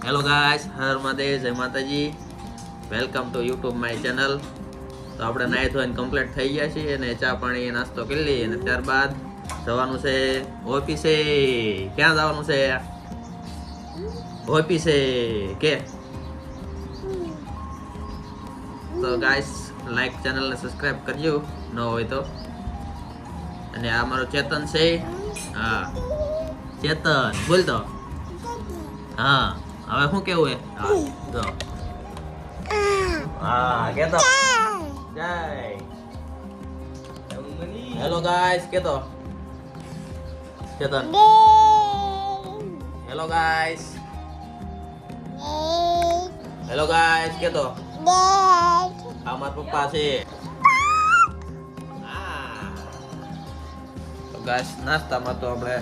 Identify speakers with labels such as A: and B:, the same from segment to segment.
A: Hello guys, હર મહાદેવ, જય માતાજી. Welcome to YouTube my channel. તો આપણે નાહી ધોઈને કમ્પ્લીટ થઈ ગયા છીએ અને ચા પાણી નાસ્તો કરી લઈએ અને ત્યારબાદ જવાનું છે ઓફિસે. ક્યાં જવાનું છે? ઓફિસે કે તો ગાઈસ લાઈક ચેનલને સબસ્ક્રાઇબ કરજો ન હોય તો. અને આ મારો ચેતન છે. હા ચેતન બોલ તો. હા હવે શું કેવું હે? હા જો હા કેતો જય. હેલો ગાઈસ કેતો Chetan. Hello guys. Hello guys કેતો. આ મારા પપ્પા છે. તો ગાઈસ નાસ્તામાં તો આપણે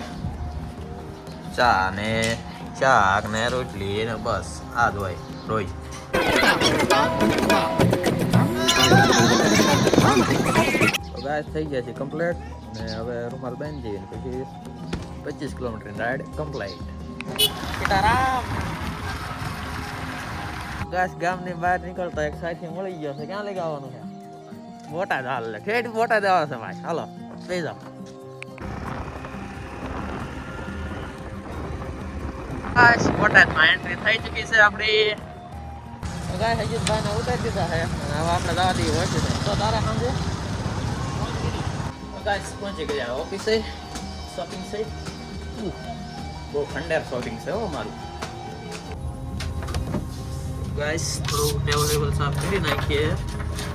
A: ચા ને શાક ને રોટલી ને બસ આ જ હોય રોજ. તો ગાઈસ થઈ ગયા છે કમ્પ્લીટ ને હવે રૂમાલ બાંધી જઈએ પછી 25 કિલોમીટરની રાઈડ કમ્પ્લીટ. સીતારામ. ગાઈસ ગામની બહાર નીકળતા એક સાથી મળી ગયો છે. ક્યાં લઈ આવવાનું છે? બોટાદ. હાલ ઠેઠ બોટાદ આવે છે ભાઈ. હાલો લઈ જાઓ. ગાઈસ બોટાદમાં એન્ટ્રી થઈ ચૂકી છે આપણી. ગાઈસ અજીતભાઈને ઉતારી દીધા છે અને હવે આપણે જવા દઈએ ઓફિસે. તો તારા સાંજે ગાઈસ પહોંચી ગયા ઓફિસે. શોપિંગ છે બહુ ખંડેર શોપિંગ છે હો મારું. ગાઈસ થોડું ટેબલ સાફ કરી નાખીએ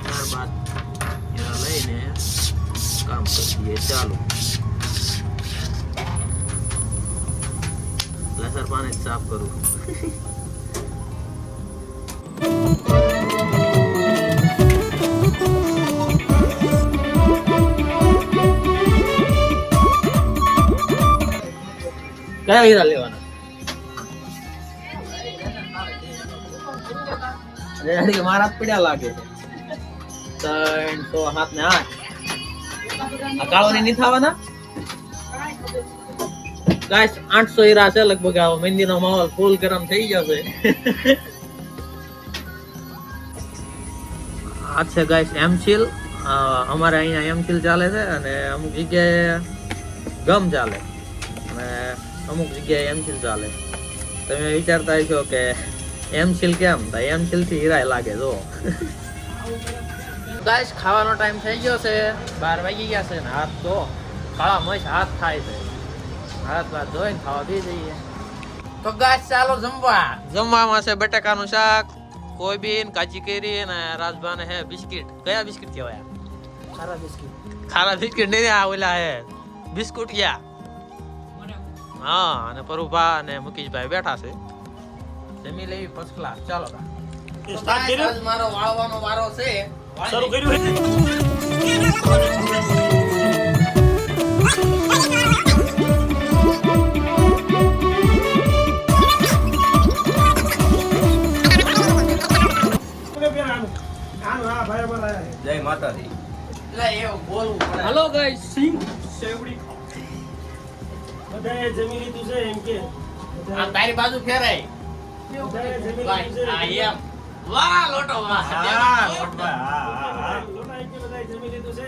A: ત્યારબાદ એના લઈને કામ કરી દઈએ. ચાલો લસર પાણી સાફ કરું. કયા હીરા લેવાના? મારા પીડા લાગે છે 307 ને 8. આ કાળોની નહીં થવાના ગાઈસ. 800 હીરા છે લગભગ. આવો મહેંદીનો માહોલ ફૂલ ગરમ થઈ જશે. આ છે ગાઈસ એમસીલ. અમારે અહીંયા એમસીલ ચાલે છે અને અમુક જગ્યાએ ગમ ચાલે અને અમુક જગ્યાએ એમસીલ ચાલે. તમે વિચારતા હશો કે એમસીલ કેમ? તો એમસીલ થી હીરા લાગે. જો ગાઈસ ખાવાનો ટાઈમ થઈ ગયો છે. 12 વાગી ગયા છે ને હાથ તો કાળા મસ્ત હાથ થાય છે. હાથ બાદ ધોઈને ખાવા બી જઈએ. તો ગાઈસ ચાલો જમવા. જમવામાં છે બટાકાનું શાક, કોબીન, કાચી કેરી અને રાજભાને હે બિસ્કિટ. કયા બિસ્કિટ કહેવાય? ખારા બિસ્કિટ. ખારા બિસ્કિટ નહીં, આ ઓલા હે બિસ્કુટ ગયા. હા અને પરુભા અને મુકેશભાઈ બેઠા છે. જમી લેવી ફર્સ્ટ ક્લાસ. ચાલો મારો વાળવાનો વારો છે. શરૂ કર્યું. જય માતાજી. Hello guys. સિંગ સેવડી બધાએ જમી લીધું છે એમ કે આ તારી બાજુ ફેરાય. બધાએ જમી લીધું છે. આ એમ વાહ લોટો વાહ. હા લોટો. હા લોટો એક બધાએ જમી લીધું છે.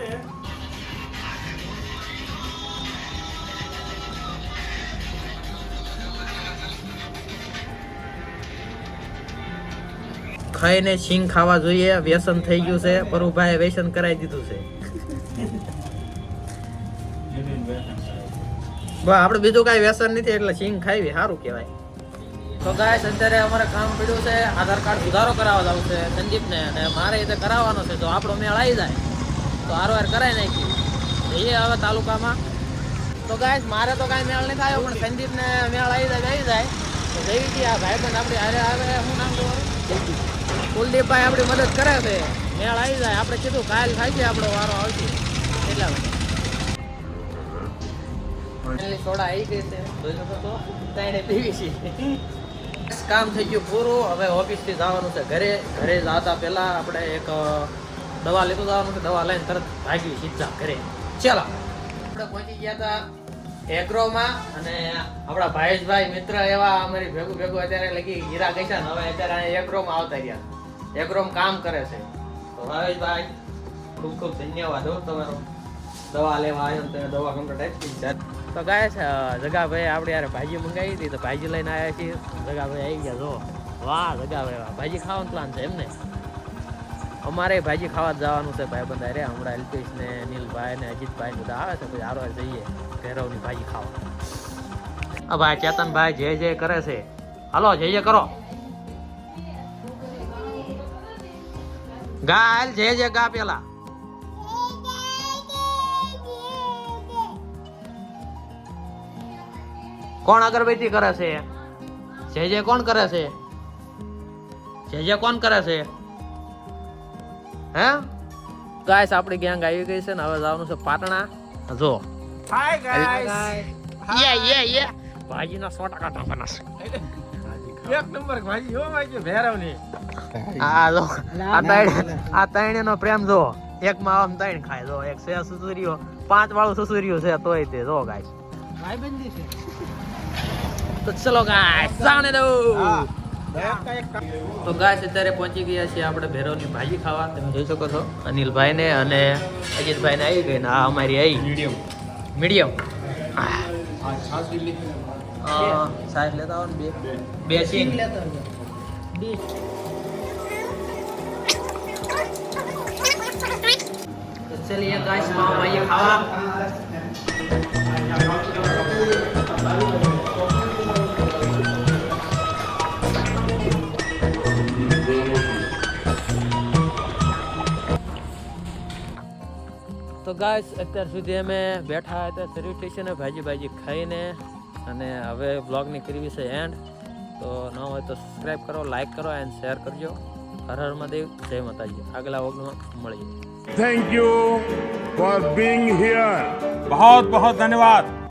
A: ખાઈને સિંગ ખાવા જોઈએ. વ્યસન થઈ ગયું છે. પરુભાઈ વ્યસન કરાવી દીધું છે. આપણે બીજું કઈ વ્યસન નથી એટલે સિંગ ખાવી સારું કહેવાય. તો ગાઈસ અત્યારે અમારે કામ પડ્યું છે. આધાર કાર્ડ સુધારો કરાવવા જવું છે સંદીપને અને મારે એ કરાવવાનો છે. તો આપણો મેળ આવી જાય તો હારવાર કરાવી નાખી જઈએ હવે તાલુકામાં. તો ગાઈસ મારે તો કાંઈ મેળ નથી આવ્યો પણ સંદીપને મેળ આવી જાય તો જઈ છીએ. આ ભાઈબંધ આપણી હારે આવે. શું નામ તમારું? કુલદીપભાઈ આપણી મદદ કરે છે. મેળ આવી જાય. આપણે કીધું કાલ થાય છે આપણો વારો આવશે એટલા માટે. સોડા આવી ગઈ છે. જોઈ શકો તો તાઈને પીવી છે. કામ થઈ ગયું પૂરું. હવે ઓફિસથી જવાનું છે ઘરે. ઘરે જતા પહેલા આપણે એક દવા લેતું જવાનું છે. દવા લઈને તરત ભાગી સીધા ઘરે. ચાલો આપણે પહોંચી ગયા હતા એગ્રોમાં અને આપણા ભાઈ મિત્ર એવા અમારી ભેગું અત્યારે લગી હીરા ગઈ છે ને હવે અત્યારે એગ્રોમાં આવતા રહ્યા એગ્રોમાં કામ કરે છે તો ભાવેશભાઈ ખૂબ ખૂબ ધન્યવાદ હો તમારો દવા લેવા આવ્યો તમે દવા કમ્પ્લીટ આપી છે તો ગાય છે જગાભાઈ આપણે યાર ભાજી મંગાવી હતી તો ભાજી લઈને આવ્યા છીએ જગાભાઈ આવી ગયા જો વાહ જગાભાઈ ભાજી ખાવાનો પ્લાન છે એમને અમારે ભાજી ખાવા જવાનું છે ભાઈ બંધ રે હમણાં અલ્પેશ ને નીલભાઈ ને અજીતભાઈ બધા આવે છે પછી હારો જઈએ ભેરવની ભાજી ખાવા આ ભાઈ ચેતનભાઈ જય જય કરે છે હાલો જય જય કરો ગા હાલ જય જય ગા પેલા કોણ અગરબત્તી કરે છે જય જય કોણ કરે છે જય જય કોણ કરે છે હે ગાઈસ આપણી ગેંગ આવી ગઈ છે ને હવે જવાનું છે પાટણા જો હાય ગાઈસ યે ભાજીના 100% ટાંપાના છે એક નંબર ભાજી હો ભાઈ ભેરવની આ જો આ ત્રણેનો પ્રેમ જો એક માં આમ ત્રણ ખાય જો એક છે સુસુરીઓ 5 વાળું સુસુરીઓ છે તોય તે જો ગાઈસ ભાઈ બંધી છે તો ચલો ગાઈસ જાણે દો તો ગાઈસ અત્યારે પહોંચી ગયા છીએ આપણે ભેરવની ભાજી ખાવા તમે જોઈ શકો છો અનિલભાઈ ને અને અજીતભાઈ ને આવી ગઈ ને આ અમારી આવી મીડિયમ છાશ લેતા આવો ને બે સિંગ લેતા તો ચલિए गाइस मामा भाई खावा તો ગાઈસ અત્યાર સુધી અમે બેઠા હતા સર્વિસ સ્ટેશને ભાજી ખાઈને અને હવે બ્લોગની કરવી છે એન્ડ તો ન હોય તો સબસ્ક્રાઈબ કરો લાઈક કરો એન્ડ શેર કરજો હર હર મહાદેવ જય માતાજી આગલા વ્લોગમાં મળીએ
B: thank you for being here बहुत बहुत धन्यवाद।